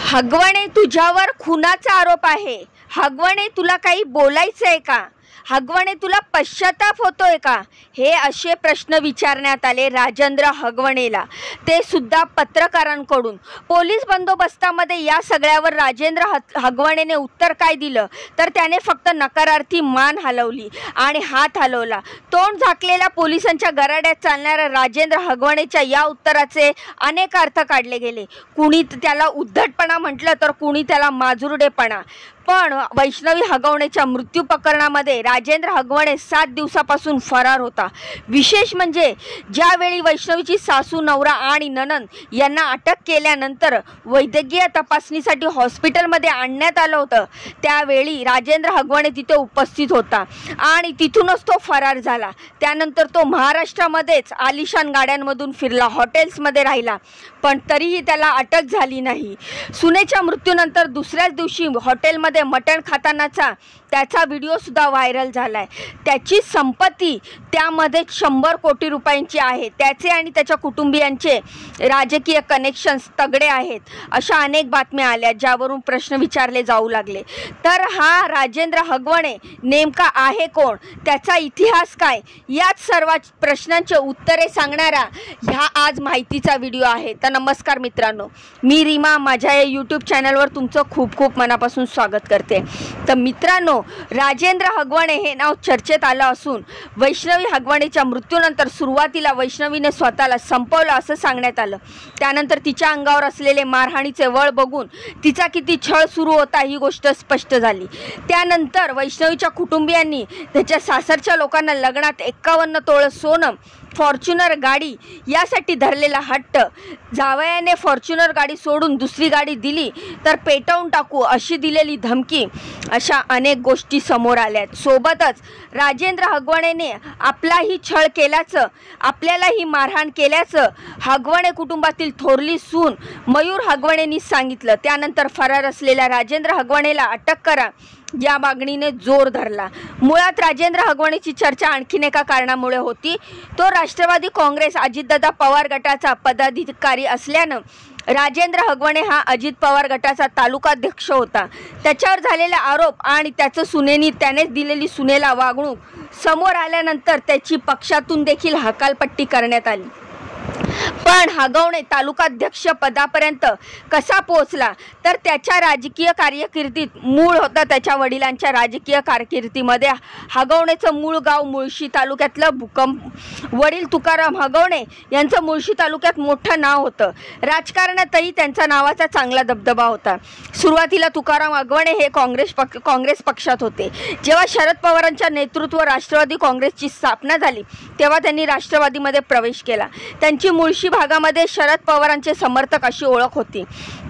हगवणे, तुझ्यावर खुनाचा आरोप आहे। हगवणे, तुला काही बोलायचं आहे का? हगवणे, तुला पश्चाताप होतोय का? हे असे प्रश्न विचारण्यात आले राजेंद्र हगवणेला, ते सुद्धा पत्रकारांकडून। पोलीस बंदोबस्तामध्ये या सगळ्यावर राजेंद्र हगवणेने उत्तर काय दिलं तर त्याने फक्त नकारार्थी मान हलवली आणि हात हलवला। तोंड झाकलेल्या पोलिसांच्या गराड्यात चालणाऱ्या राजेंद्र हगवणेच्या या उत्तराचे अनेक अर्थ काढले गेले। कुणी त्याला उद्धटपणा म्हटलं तर कुणी त्याला माजुरडेपणा। पण वैष्णवी हगवणेच्या मृत्यू प्रकरणामध्ये राजेंद्र हगवणे 7 दिवसापासून फरार होता। विशेष म्हणजे ज्यावेळी वैष्णवीची सासू, नवरा आणि नणंद यांना अटक केल्यानंतर वैद्यकीय तपासणीसाठी हॉस्पिटलमध्ये आणण्यात आलं होतं, त्यावेळी राजेंद्र हगवणे तिथे उपस्थित होता आणि तिथूनच तो फरार झाला। त्यानंतर तो महाराष्ट्रामध्येच आलिशान गाड्यांमधून फिरला, हॉटेल्समध्ये राहिला, पण तरीही त्याला अटक झाली नाही। सुनेच्या मृत्यूनंतर दुसऱ्याच दिवशी हॉटेलमध्ये मटण खातानाचा त्याचा व्हिडिओ सुद्धा व्हायरल झालाय। त्याची संपत्ती त्यामध्ये 100 कोटी रुपयांची आहे। त्याचे आणि त्याच्या कुटुंबियांचे राजकीय कनेक्शन्स तगडे आहेत, अशा अनेक बातम्या आल्या ज्यावरून प्रश्न विचारले जाऊ लागले। तर हा राजेंद्र हगवणे नेमका आहे कोण, त्याचा इतिहास काय, याच सर्व प्रश्नांचे उत्तरे सांगणारा ह्या आज माहितीचा व्हिडिओ आहे। तर नमस्कार मित्रांनो, मी रीमा, माझ्या या यूट्यूब चॅनलवर तुमचं खूप खूप मनापासून स्वागत करते। तर मित्रांनो, राजेंद्र हगवणे हे नाव चर्चेत आलं असून वैष्णवी हगवणेच्या मृत्यूनंतर सुरुवातीला वैष्णवीने स्वतःला संपवलं असं सांगण्यात आलं। त्यानंतर तिच्या अंगावर असलेले मारहाणीचे वळ बघून तिचा किती छळ सुरू होता ही गोष्ट स्पष्ट झाली। त्यानंतर वैष्णवीच्या कुटुंबियांनी त्याच्या सासरच्या लोकांना लग्नात 51 तोळे सोनं, फॉर्च्युनर गाडी यासाठी धरलेला हट्ट, जावयाने फॉर्च्युनर गाडी सोडून दुसरी गाडी दिली तर पेटवून टाकू अशी दिलेली धमकी, अशा अनेक गोष्टी समोर आल्यात। सोबतच राजेंद्र हगवणेने आपलाही छळ केल्याचं, आपल्यालाही मारहाण केल्याचं हगवणे कुटुंबातील थोरली सून मयूर हगवणेंनी सांगितलं। त्यानंतर फरार असलेल्या राजेंद्र हगवणेला अटक करा या मागणीने जोर धरला। मुळात राजेंद्र हगवणेची चर्चा आणखीन एका कारणामुळे होती। तो राष्ट्रवादी काँग्रेस अजितदादा पवार गटाचा पदाधिकारी असल्यानं राजेंद्र हगवणे हा अजित पवार गटाचा तालुकाध्यक्ष होता। त्याच्यावर झालेले आरोप आणि त्यानेच दिलेली सुनेला वागणूक समोर आल्यानंतर त्याची पक्षातून देखील हकालपट्टी करण्यात आली। पण हगवणे तालुकाध्यक्ष पदापर्यंत कसा पोहोचला तर त्याच्या राजकीय कारकिर्दीत मूळ होता। त्याच्या वडिलांच्या राजकीय कारकिर्दीमध्ये हगवणेचं मूळ गाव मुळशी तालुक्यातलं भूकंप। वडील तुकाराम हगवणे यांचं मुळशी तालुक्यात मोठं नाव होतं। राजकारणातही त्यांच्या नावाचा चांगला दबदबा होता। सुरुवातीला तुकाराम हगवणे हे काँग्रेस पक्षात होते। जेव्हा शरद पवारांच्या नेतृत्व राष्ट्रवादी काँग्रेसची स्थापना झाली तेव्हा त्यांनी राष्ट्रवादीमध्ये प्रवेश केला। त्यांची मुळशी भागामध्ये शरद पवारांचे समर्थक अशी ओळख होती।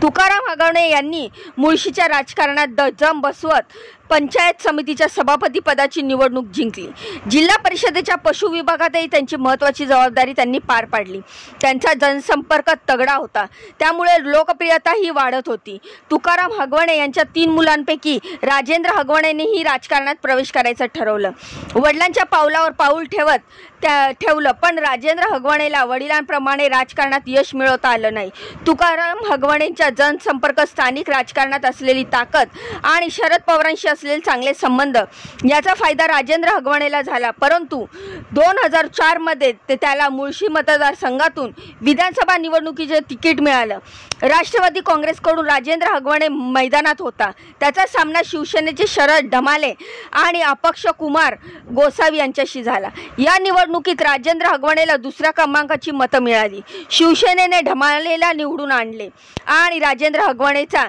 तुकाराम हगवणे यांनी मुळशीच्या राजकारणात दम बसवत पंचायत समितीच्या सभापती पदाची निवडणूक जिंकली। जिल्हा परिषदेच्या पशु विभागातही त्यांची महत्त्वाची जबाबदारी त्यांनी पार पाडली। त्यांचा जनसंपर्क तगडा होता, त्यामुळे लोकप्रियताही वाढत होती। तुकाराम हगवणे यांच्या 3 मुलांपैकी राजेंद्र हगवणेंनीही राजकारणात प्रवेश करायचं ठरवलं। वडिलांच्या पावलावर पाऊल ठेवलं, पण राजेंद्र हगवणेला वडिलांप्रमाणे राजकारणात यश मिळवता आलं नाही। तुकाराम हगवणेंच्या जनसंपर्क, स्थानिक राजकारणात असलेली ताकद आणि शरद पवारांशी असलेले चांगले संबंध याचा फायदा राजेंद्र हगवणेला झाला। परंतु 2004 मध्ये त्याला मुळशी मतदारसंघातून विधानसभा निवडणुकीचे तिकीट मिळालं। राष्ट्रवादी काँग्रेसकडून राजेंद्र हगवणे मैदानात होता। त्याचा सामना शिवसेनेचे शरद ढमाले आणि अपक्ष कुमार गोसावी यांच्याशी झाला। या निवडणुकीत राजेंद्र हगवणेला दुसऱ्या क्रमांकाची मतं मिळाली। शिवसेनेने ढमालेला निवडून आणले आणि राजेंद्र हगवणेचा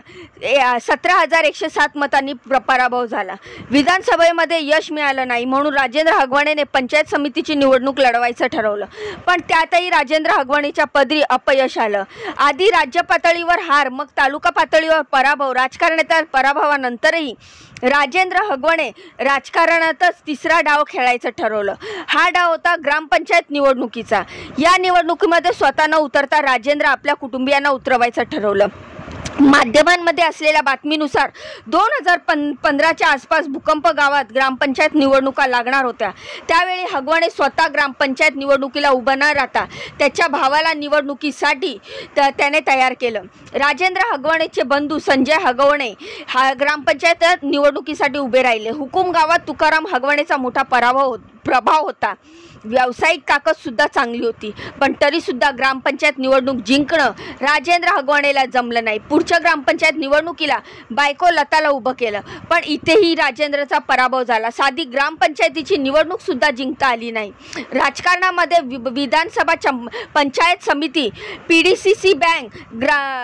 17,107 मतांनी पराभव झाला। विधानसभेमध्ये यश मिळालं नाही, म्हणून राजेंद्र हगवणेने पंचायत समितीची निवडणूक लढवायचं ठरवलं, पण त्यातही राजेंद्र हगवणेच्या पदरी अपयश आलं। आधी राज्य पातळीवर हार, मग तालुका पातळीवर पराभव। राजकारणातील पराभवानंतरही राजेंद्र हगवणे राजकारणातच तिसरा डाव खेळायचं ठरवलं। हा डाव होता ग्रामपंचायत निवडणुकीचा। या निवडणुकीमध्ये स्वतः न उतरता राजेंद्र आपल्या कुटुंबियांना उतरवायचं ठरवलं। माध्यमांमध्ये असलेल्या बातमीनुसार 2015च्या आसपास भूकंप गावात ग्रामपंचायत निवडणुका लागणार होत्या। त्यावेळी हगवणे स्वतः ग्रामपंचायत निवडणुकीला उभा न राहता त्याच्या भावाला निवडणुकीसाठी त्याने तयार केलं। राजेंद्र हगवणेचे बंधू संजय हगवणे ग्रामपंचायत निवडणुकीसाठी उभे राहिले। हुकुम गावात तुकाराम हगवणेचा मोठा प्रभाव होता। व्यावसायिक ताकद सुद्धा चांगली होती, पण तरी सुद्धा ग्रामपंचायत निवडणूक जिंकणं राजेंद्र हगवणेला जमलं नाही। पुढच्या ग्रामपंचायत निवडणुकीला बायको लताला उभं केलं, पण इथेही राजेंद्रचा पराभव झाला। साधी ग्रामपंचायतीची निवडणूक सुद्धा जिंकता आली नाही। राजकारणामध्ये विधानसभा, पंचायत समिती, PDCC बँक,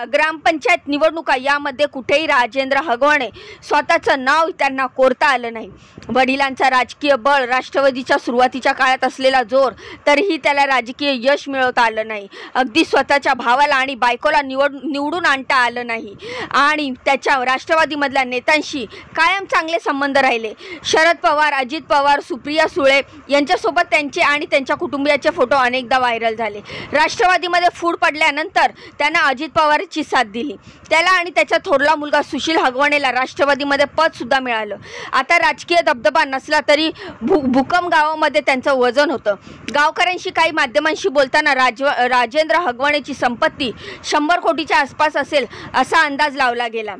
ग्रामपंचायत निवडणुका यामध्ये कुठेही राजेंद्र हगवणे स्वतःचं नाव त्यांना कोरता आलं नाही। वडिलांचा राजकीय बळ, राष्ट्रवादीच्या सुरुवातीच्या काळात असलेला जोर, तरीही त्याला राजकीय यश मिळवता आलं नाही। अगदी स्वतःच्या भावाला आणि बायकोला निवडून आणता आलं नाही आणि त्याच्या राष्ट्रवादीमधल्या नेत्यांशी कायम चांगले संबंध राहिले। शरद पवार, अजित पवार, सुप्रिया सुळे यांच्यासोबत त्यांचे आणि त्यांच्या कुटुंबियाचे फोटो अनेकदा व्हायरल झाले। राष्ट्रवादीमध्ये फूट पडल्यानंतर त्यांना अजित पवारची साथ दिली। त्याला आणि त्याचा थोरला मुलगा सुशील हगवणेला राष्ट्रवादीमध्ये पद सुद्धा मिळालं। आता राजकीय दबदबा नसला तरी भूकंप गावामध्ये त्यांचं वजन होतं। गावकऱ्यांशी, काही माध्यमांशी बोलताना राजेंद्र हगवणेची संपत्ती 100 कोटीच्या आसपास असेल असा अंदाज लावला गेला।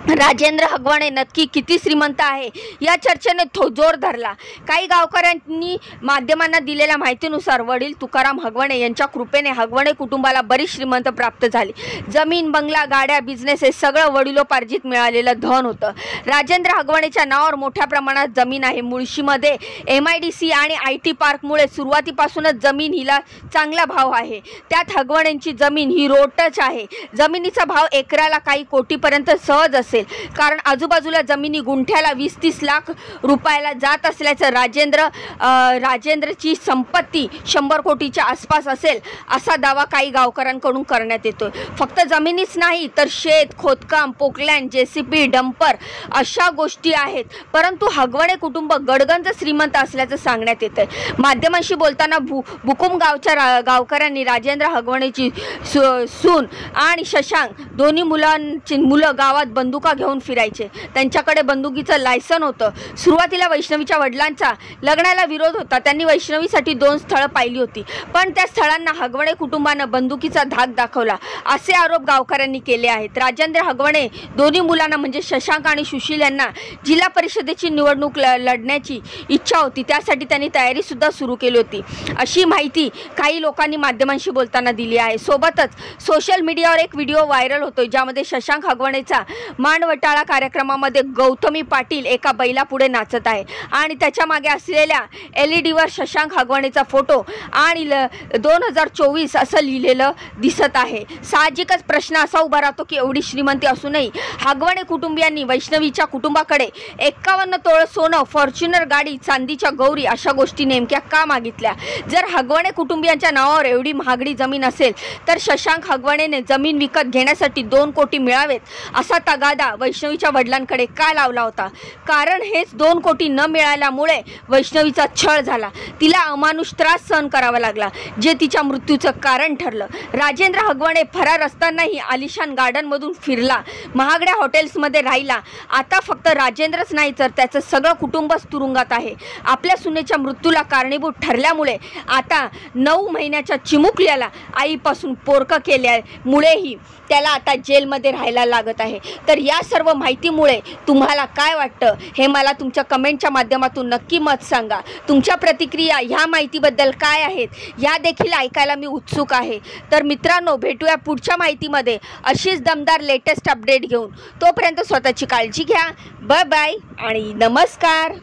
राजेंद्र हगवणे नक्की किती श्रीमंत आहे या चर्चेने जोर धरला। काही गावकऱ्यांनी माध्यमांना दिलेल्या माहितीनुसार वडील तुकाराम हगवणे यांच्या कृपेने हगवणे कुटुंबाला बरीच श्रीमंत प्राप्त झाली। जमीन, बंगला, गाड्या, बिझनेस हे सगळं वडिलोपार्जित मिळालेलं धन होतं। राजेंद्र हगवणेच्या नावावर मोठ्या प्रमाणात जमीन आहे। मुळशीमध्ये MIDC आणि IT पार्कमुळे सुरुवातीपासूनच जमीन हिला चांगला भाव आहे। त्यात हगवणेंची जमीन ही रोडटच आहे। जमिनीचा भाव एकराला काही कोटीपर्यंत सहज असेल, कारण आजूबाजूला जमिनी गुंठ्याला 20-30 लाख रुपयाला जात असल्याचं राजेंद्रची संपत्ती 100 कोटीच्या आसपास असेल असा दावा काही गावकऱ्यांकडून करण्यात येतोय। फक्त जमिनीच नाही तर शेत, खोदकाम, पोकलँड, JCB, डंपर अशा गोष्टी आहेत। परंतु हगवणे कुटुंब गडगंज श्रीमंत असल्याचं सांगण्यात येतंय। माध्यमांशी बोलताना भूकुम गावच्या गावकऱ्यांनी राजेंद्र हगवणेची सून आणि शशांक दोन्ही मुलं गावात बंदुका घेऊन फिरायचे। त्यांच्याकडे बंदुकीचं लायसन होतं। सुरुवातीला वैष्णवीच्या वडिलांचा लग्नाला विरोध होता। त्यांनी वैष्णवीसाठी 2 स्थळं पाहिली होती, पण त्या स्थळांना हगवणे कुटुंबानं बंदुकीचा धाक दाखवला असे आरोप गावकऱ्यांनी केले आहेत। राजेंद्र हगवणे दोन्ही मुलांना म्हणजे शशांक आणि सुशील यांना जिल्हा परिषदेची निवडणूक लढण्याची इच्छा होती। त्यासाठी त्यांनी तयारी सुद्धा सुरू केली होती अशी माहिती काही लोकांनी माध्यमांशी बोलताना दिली आहे। सोबतच सोशल मीडियावर एक व्हिडिओ व्हायरल होतोय ज्यामध्ये शशांक हगवणेचा मांडवटाळा कार्यक्रमामध्ये गौतमी पाटील एका बैलापुढे नाचत आहे आणि त्याच्या मागे असलेल्या LED वर शशांक हगवणेचा फोटो आणि 2024 असं लिहिलेलं दिसत आहे। साहजिकच प्रश्न असा उभा राहतो की एवढी श्रीमंती असूनही हगवणे कुटुंबियांनी वैष्णवीच्या कुटुंबाकडे 51 तोळ सोनं, फॉर्च्युनर गाडी, चांदीच्या गौरी अशा गोष्टी नेमक्या का मागितल्या? जर हगवणे कुटुंबियांच्या नावावर एवढी महागडी जमीन असेल तर शशांक हगवणेने जमीन विकत घेण्यासाठी 2 कोटी मिळावेत असा तगादा वैष्णवीच्या वडिलांकडे का लावला होता? कारण हेच 2 कोटी न मिळाल्यामुळे वैष्णवीचा छळ झाला। तिला अमानुष त्रास सहन करावा लागला, जे तिच्या मृत्यूचं कारण ठरलं। राजेंद्र हगवणे फरार असतानाही आलिशान गार्डनमधून फिरला, महागड्या हॉटेल्समध्ये राहिला। आता फक्त राजेंद्रच नाही तर त्याचं सगळं कुटुंबच तुरुंगात आहे। आपल्या सुनेच्या मृत्यूला कारणीभूत ठरल्यामुळे आता 9 महिन्याच्या चिमुकल्याला आईपासून पोरकं केल्यामुळेही त्याला आता जेलमध्ये राहायला लागत आहे। तर या सर्व माहितीमुळे तुम्हाला काय वाटतं हे मला तुमच्या कमेंटच्या माध्यमातून नक्की मत सांगा। तुमच्या प्रतिक्रिया ह्या माहितीबद्दल काय आहेत या देखील ऐकायला मी उत्सुक आहे। तर मित्रांनो, भेटूया पुढच्या माहितीमध्ये अशीच दमदार लेटेस्ट अपडेट घेऊन। तोपर्यंत स्वतःची काळजी घ्या। बाय बाय आणि नमस्कार।